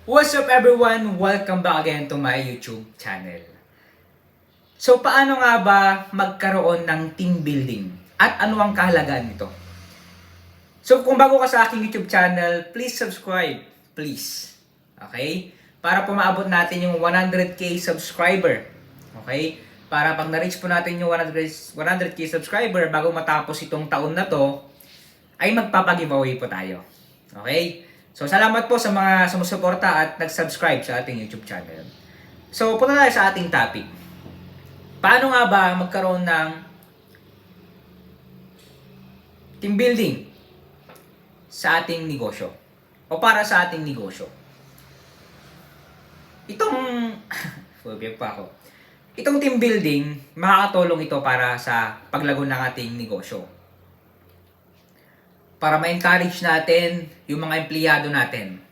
What's up everyone? Welcome back again to my YouTube channel. So paano nga ba magkaroon ng team building? At ano ang kahalagahan nito? So kung bago ka sa aking YouTube channel, please subscribe. Please. Okay? Para pumaabot natin yung 100k subscriber. Okay? Para pag na-reach po natin yung 100k subscriber bago matapos itong taon na to, ay magpapag-giveaway po tayo. Okay? So, salamat po sa mga sumusuporta at nag-subscribe sa ating YouTube channel. So, punta tayo sa ating topic. Paano nga ba magkaroon ng team building sa ating negosyo? O para sa ating negosyo? Itong team building, makakatulong ito para sa paglago ng ating negosyo. Para ma-encourage natin yung mga empleyado natin.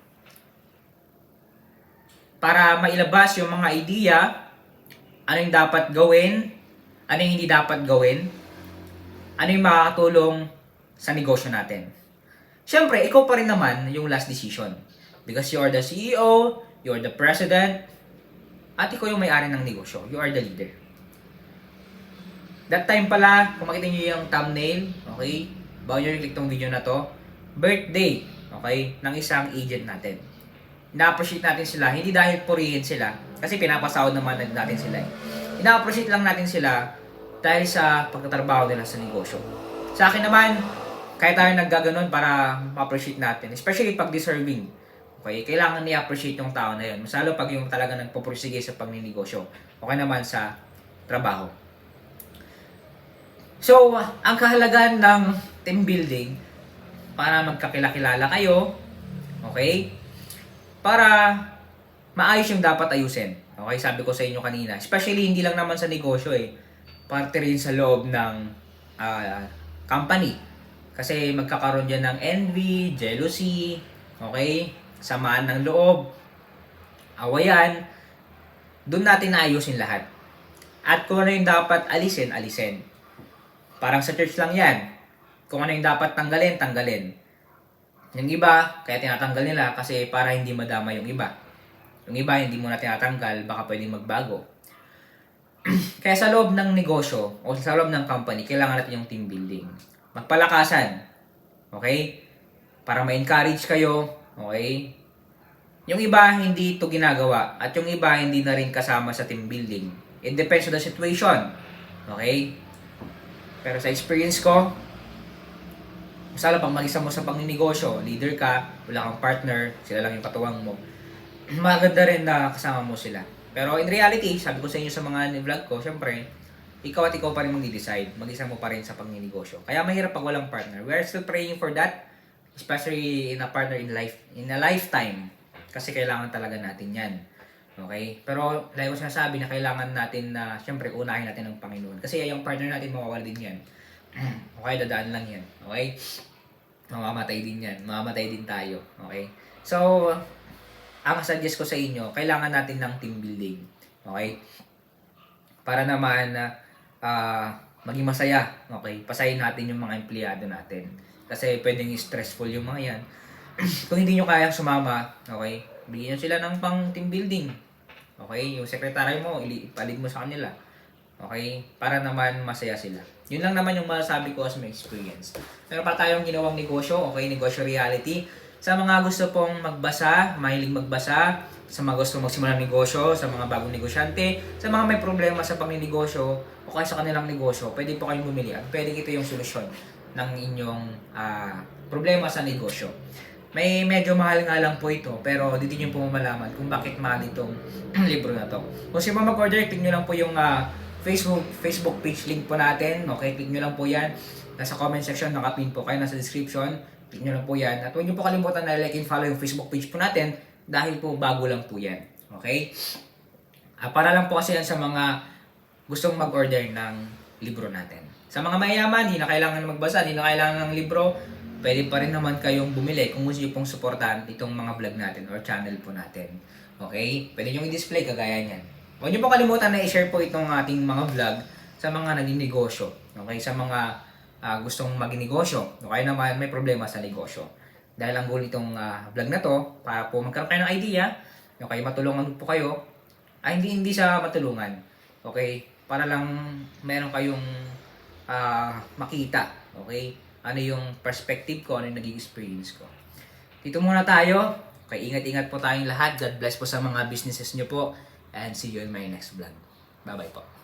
Para mailabas yung mga idea, ano yung dapat gawin, ano yung hindi dapat gawin, ano yung makakatulong sa negosyo natin. Siyempre, ikaw pa rin naman yung last decision. Because you are the CEO, you are the president, at ikaw yung may-ari ng negosyo. You are the leader. That time pala, kung makita nyo yung thumbnail, okay, bago nyo i-click tong video na to, birthday, okay, ng isang agent natin. Ina-appreciate natin sila, hindi dahil purihin sila, kasi pinapasahod naman natin sila. Ina-appreciate lang natin sila dahil sa pagtatrabaho nila sa negosyo. Sa akin naman, kaya tayo naggaganon para ma-appreciate natin, especially pag deserving. Okay, kailangan i-appreciate yung tao na yun. Masalo pag yung talaga nagpupursige sa pagninegosyo. Okay naman sa trabaho. So, ang kahalagahan ng team building, para magkakilala kayo, okay? Para maayos yung dapat ayusin. Okay, sabi ko sa inyo kanina. Especially, hindi lang naman sa negosyo eh. Parte rin sa loob ng company. Kasi magkakaroon dyan ng envy, jealousy, okay? Samaan ng loob, awayan. Doon natin naayusin lahat. At kung ano yung dapat alisin, alisin. Parang sa church lang yan. Kung ano yung dapat tanggalin, tanggalin. Yung iba, kaya tinatanggal nila kasi para hindi madama yung iba. Yung iba, hindi mo na tinatanggal, baka pwedeng magbago. Kaya sa loob ng negosyo o sa loob ng company, kailangan natin yung team building. Magpalakasan. Okay? Para ma-encourage kayo. Okay? Yung iba, hindi ito ginagawa. At yung iba, hindi na rin kasama sa team building. It depends on the situation. Okay? Pero sa experience ko, masala pang mag-isa mo sa pangninegosyo, leader ka, wala kang partner, sila lang yung katuwang mo, maganda rin na kasama mo sila. Pero in reality, sabi ko sa inyo sa mga vlog ko, syempre, ikaw at ikaw pa rin mag-decide, mag-isa mo pa rin sa pangninegosyo. Kaya mahirap pag walang partner. We are still praying for that, especially in a partner in a lifetime. Kasi kailangan talaga natin yan. Okay? Pero like ko sinasabi na kailangan natin na syempre unahin natin ang Panginoon. Kasi yung partner natin mawawala din yan. Okay, dadaan lang yan. Okay? Mamamatay din yan. Mamamatay din tayo. Okay? So, ang suggest ko sa inyo, kailangan natin ng team building. Okay? Para naman maging masaya. Okay? Pasayin natin yung mga empleyado natin. Kasi pwedeng stressful yung mga yan. Kung hindi nyo kayang sumama, okay? Bigyan nyo sila ng pang team building. Okay? Yung sekretary mo, ipalig mo sa kanila. Okay? Para naman masaya sila. Yun lang naman yung masasabi ko as my experience. Pero pa tayong ginawang negosyo, okay? Negosyo reality. Sa mga gusto pong magbasa, mahilig magbasa, sa mga gusto magsimula ng negosyo, sa mga bagong negosyante, sa mga may problema sa pagninegosyo, o kaya sa kanilang negosyo, pwede po kayong bumili. At pwede ito yung solusyon ng inyong problema sa negosyo. May medyo mahal nga lang po ito, pero dito nyo po malaman kung bakit mahal itong libro na to. Kung sino mag-order, click nyo lang po yung Facebook page link po natin. Okay, click nyo lang po yan. Nasa comment section, nakapin po kayo, nasa description. Click nyo lang po yan. At huwag nyo po kalimutan na like and follow yung Facebook page po natin dahil po bago lang po yan. Okay? Para lang po kasi yan sa mga gustong mag-order ng libro natin. Sa mga mayayaman, hindi na kailangan magbasa, hindi na kailangan ng libro, pwede pa rin naman kayong bumili kung gusto nyo pong suportahan itong mga vlog natin or channel po natin. Okay? Pwede nyo i-display kagaya nyan. Huwag nyo po kalimutan na i-share po itong ating mga vlog sa mga naging-negosyo. Okay? Sa mga gustong maging negosyo. Okay naman, may problema sa negosyo. Dahil ang goal itong vlog na to, para po magkaroon kayo ng idea, okay, matulungan po kayo, hindi sa matulungan, okay, para lang meron kayong makita, okay, ano yung perspective ko, ano yung naging experience ko. Dito muna tayo, okay, ingat-ingat po tayong lahat, God bless po sa mga businesses nyo po, and see you in my next vlog. Bye-bye po.